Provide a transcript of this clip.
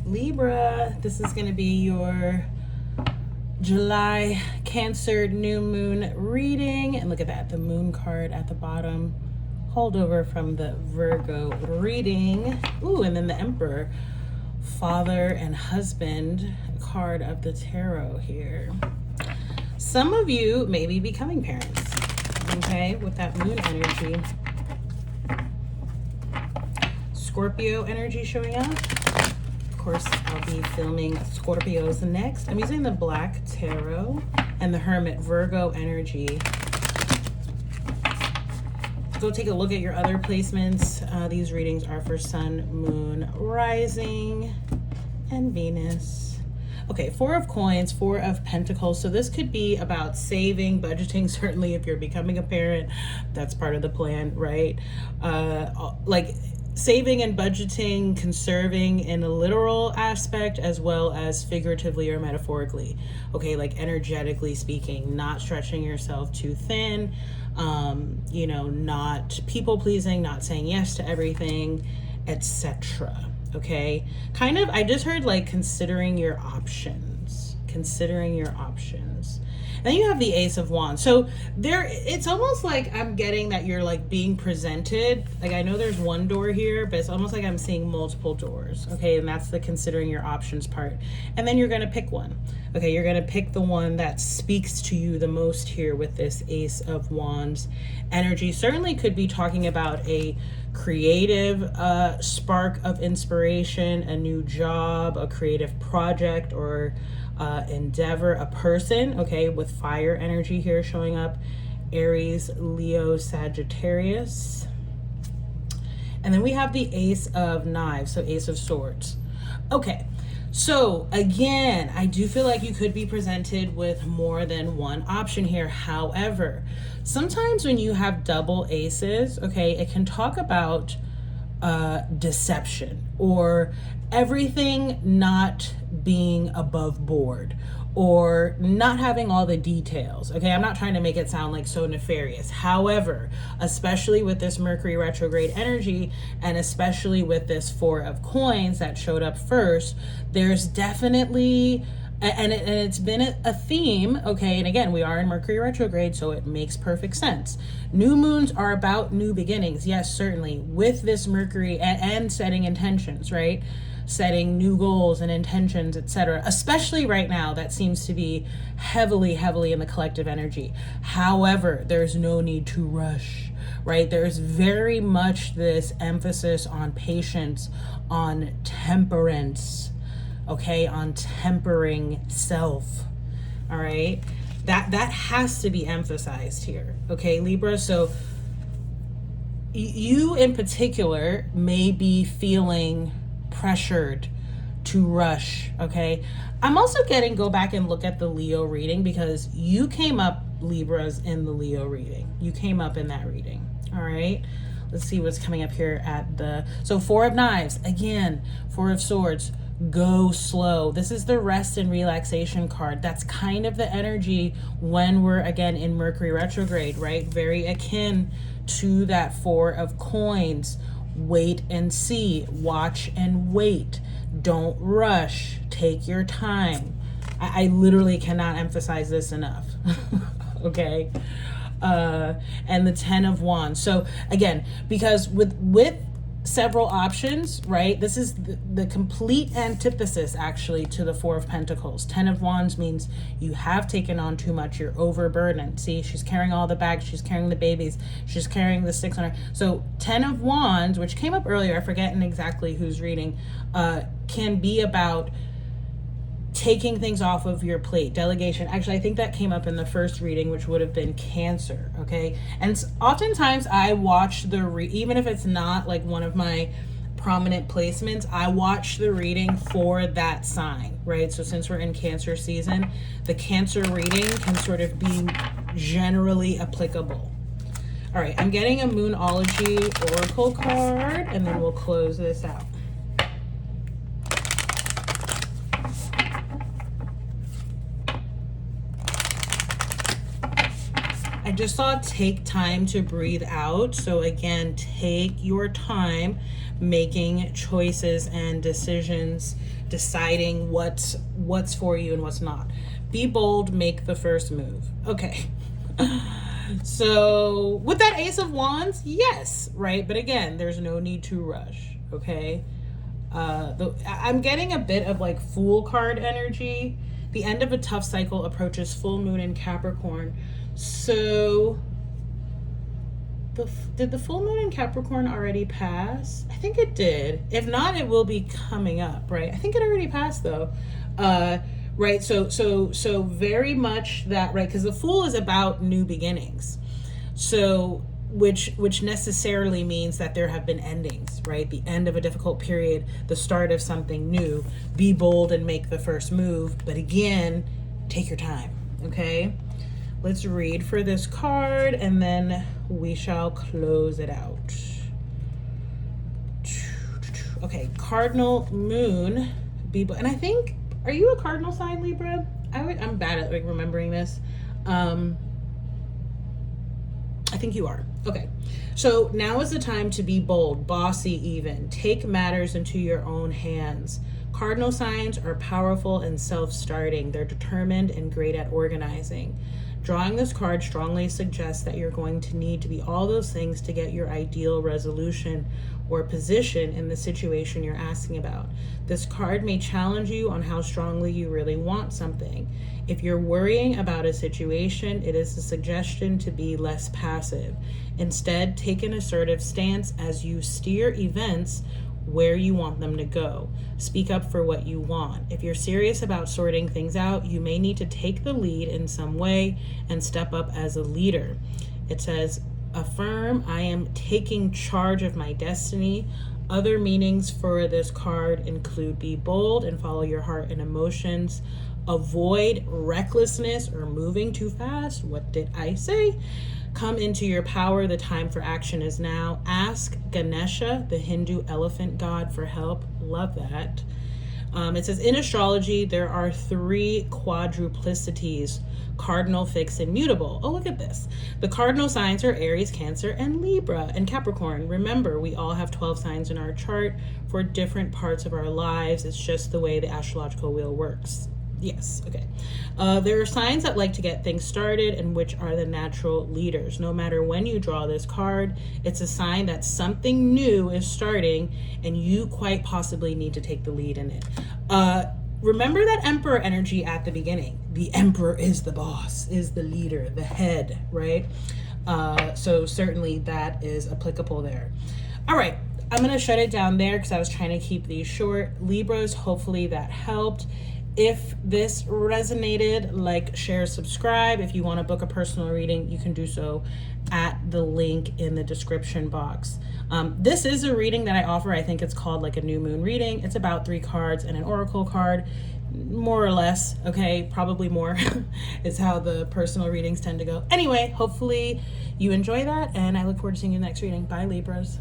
Libra, this is going to be your July Cancer new moon reading. And look at that, the moon card at the bottom, holdover from the Virgo reading. Ooh, and then the Emperor, father and husband card of the tarot here. Some of you may be becoming parents, okay, with that moon energy. Scorpio energy showing up. Of course, I'll be filming Scorpios next. I'm using the Black Tarot and the Hermit Virgo energy. Go take a look at your other placements. These readings are for Sun, Moon, Rising, and Venus. Okay, Four of Coins, Four of Pentacles. So this could be about saving, budgeting. Certainly if you're becoming a parent, that's part of the plan, right? Like saving and budgeting, conserving in a literal aspect as well as figuratively or metaphorically. Okay, like energetically speaking, not stretching yourself too thin, you know, not people pleasing, not saying yes to everything, etc. Okay, kind of, I just heard like considering your options. Then you have the Ace of Wands. So there, it's almost like I'm getting that you're like being presented. Like I know there's one door here, but it's almost like I'm seeing multiple doors. Okay, and that's the considering your options part. And then you're gonna pick one. Okay, you're gonna pick the one that speaks to you the most here with this Ace of Wands energy. Certainly could be talking about a creative spark of inspiration, a new job, a creative project, or endeavor, a person, okay, with fire energy here showing up, Aries, Leo, Sagittarius. And then we have the Ace of Knives, so Ace of Swords. Okay, so again, I do feel like you could be presented with more than one option here. However, sometimes when you have double aces, okay, it can talk about deception or everything not being above board or not having all the details. Okay, I'm not trying to make it sound like so nefarious. However, especially with this Mercury retrograde energy and especially with this Four of Coins that showed up first, there's definitely and it's been a theme, okay, and again, we are in Mercury retrograde, so it makes perfect sense. New moons are about new beginnings, yes, certainly, with this Mercury and setting intentions, right? Setting new goals and intentions, etc. Especially right now, that seems to be heavily in the collective energy. However, there's no need to rush, right? There's very much this emphasis on patience, on temperance, okay, on tempering self. All right, that has to be emphasized here, okay, Libra. So you in particular may be feeling pressured to rush. Okay, I'm also getting, go back and look at the Leo reading because you came up, Libras, in the Leo reading. You came up in that reading. All right, let's see what's coming up here at the, so Four of Knives, again, Four of Swords, go slow. This is the rest and relaxation card. That's kind of the energy when we're again in Mercury retrograde, right? Very akin to that Four of Coins. Wait and see, watch and wait, don't rush, take your time. I literally cannot emphasize this enough. Okay, and the Ten of Wands. So again, because with several options, right? This is the complete antithesis actually to the Four of Pentacles. Ten of Wands means you have taken on too much, you're overburdened. See, she's carrying all the bags, she's carrying the babies, she's carrying the 600. So Ten of Wands, which came up earlier, I forget exactly who's reading, can be about taking things off of your plate, delegation. Actually, I think that came up in the first reading, which would have been Cancer, okay? And oftentimes I watch even if it's not like one of my prominent placements, I watch the reading for that sign, right? So since we're in Cancer season, the Cancer reading can sort of be generally applicable. All right, I'm getting a Moonology Oracle card, and then we'll close this out. I just saw take time to breathe out. So again, take your time making choices and decisions deciding what's for you and what's not. Be bold, make the first move. Okay. So with that Ace of Wands, yes, right? But again, there's no need to rush, okay? I'm getting a bit of like Fool card energy. The end of a tough cycle approaches full moon in Capricorn. So did the full moon in Capricorn already pass? I think it did. If not, it will be coming up, right? I think it already passed though. Right. So very much that, right? Because the Fool is about new beginnings. So which necessarily means that there have been endings, right? The end of a difficult period, the start of something new. Be bold and make the first move. But again, take your time. Okay. Let's read for this card and then we shall close it out. Okay, Cardinal Moon, and I think, are you a cardinal sign, Libra? I'm bad at like remembering this. I think you are. Okay, so now is the time to be bold, bossy even. Take matters into your own hands. Cardinal signs are powerful and self-starting. They're determined and great at organizing. Drawing this card strongly suggests that you're going to need to be all those things to get your ideal resolution or position in the situation you're asking about. This card may challenge you on how strongly you really want something. If you're worrying about a situation, it is a suggestion to be less passive. Instead, take an assertive stance as you steer events where you want them to go. Speak up for what you want. If you're serious about sorting things out, you may need to take the lead in some way and step up as a leader. It says, affirm, I am taking charge of my destiny. Other meanings for this card include be bold and follow your heart and emotions. Avoid recklessness or moving too fast. What did I say? Come into your power. The time for action is now. Ask Ganesha, the Hindu elephant god, for help. Love that. It says in astrology, there are 3 quadruplicities: cardinal, fixed, and mutable. Oh, look at this. The cardinal signs are Aries, Cancer, and Libra, and Capricorn. Remember, we all have 12 signs in our chart for different parts of our lives. It's just the way the astrological wheel works. Yes, okay. There are signs that like to get things started and which are the natural leaders. No matter when you draw this card, it's a sign that something new is starting and you quite possibly need to take the lead in it. Remember that Emperor energy at the beginning. The Emperor is the boss, is the leader, the head, right? So certainly that is applicable there. All right, I'm going to shut it down there because I was trying to keep these short. Libras, hopefully that helped. If this resonated, like, share, subscribe. If you want to book a personal reading, you can do so at the link in the description box. This is a reading that I offer. I think it's called like a new moon reading. It's about 3 cards and an oracle card, more or less. Okay, probably more is how the personal readings tend to go. Anyway, hopefully you enjoy that, and I look forward to seeing you in the next reading. Bye, Libras.